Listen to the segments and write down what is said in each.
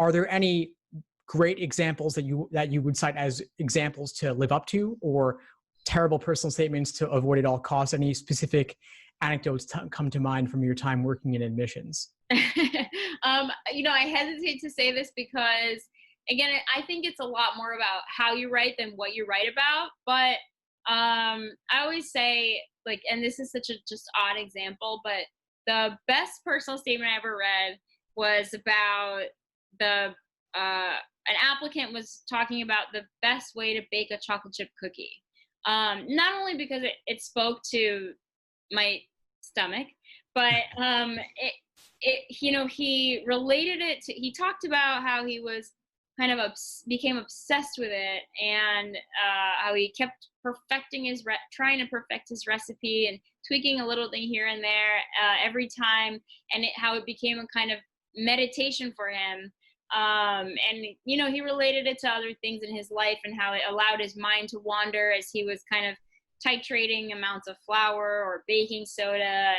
Are there any great examples that you would cite as examples to live up to, or terrible personal statements to avoid at all costs? Any specific anecdotes come to mind from your time working in admissions? I hesitate to say this because, again, I think it's a lot more about how you write than what you write about. But I always say, like, and this is such a just odd example, but the best personal statement I ever read was about the an applicant was talking about the best way to bake a chocolate chip cookie. Not only because it spoke to my stomach, but he related it to, he talked about how he was kind of became obsessed with it, and how he kept trying to perfect his recipe and tweaking a little thing here and there every time, and how it became a kind of meditation for him. And he related it to other things in his life and how it allowed his mind to wander as he was kind of titrating amounts of flour or baking soda.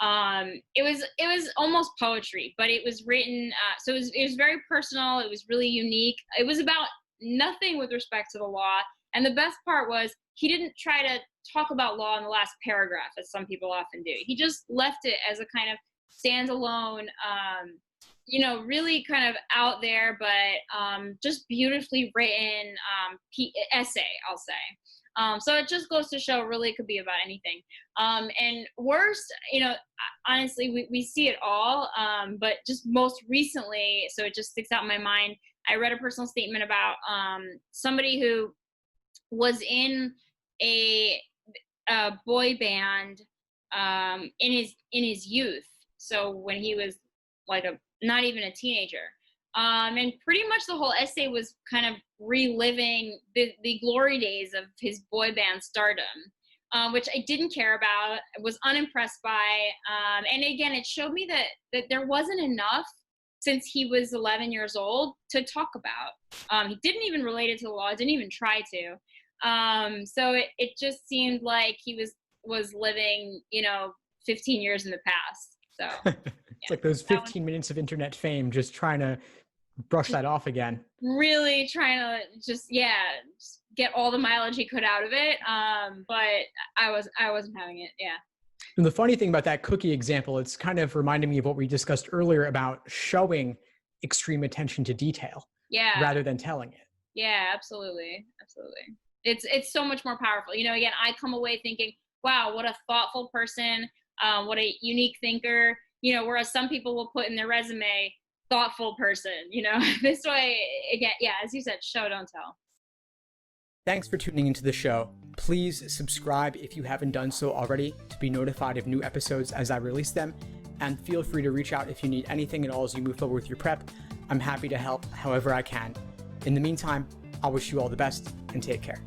And it was almost poetry, but it was written, so it was very personal. It was really unique. It was about nothing with respect to the law. And the best part was he didn't try to talk about law in the last paragraph, as some people often do. He just left it as a kind of standalone, really kind of out there, but just beautifully written essay, I'll say. So it just goes to show really it could be about anything. And worst, honestly, we see it all, but just most recently, so it just sticks out in my mind, I read a personal statement about somebody who was in a boy band in his youth. So when he was like not even a teenager. And pretty much the whole essay was kind of reliving the glory days of his boy band stardom, which I didn't care about, was unimpressed by. And again, it showed me that there wasn't enough since he was 11 years old to talk about. He didn't even relate it to the law, didn't even try to. So it just seemed like he was living, 15 years in the past. So It's like those 15 minutes of internet fame, just trying to brush that off again. Really trying to just get all the mileage he could out of it. But I wasn't having it. Yeah. And the funny thing about that cookie example, it's kind of reminded me of what we discussed earlier about showing extreme attention to detail rather than telling it. Yeah, absolutely. Absolutely. It's so much more powerful. Again, I come away thinking, wow, what a thoughtful person, what a unique thinker, whereas some people will put in their resume, thoughtful person, this way, again, as you said, show, don't tell. Thanks for tuning into the show. Please subscribe if you haven't done so already to be notified of new episodes as I release them. And feel free to reach out if you need anything at all as you move forward with your prep. I'm happy to help however I can. In the meantime, I wish you all the best and take care.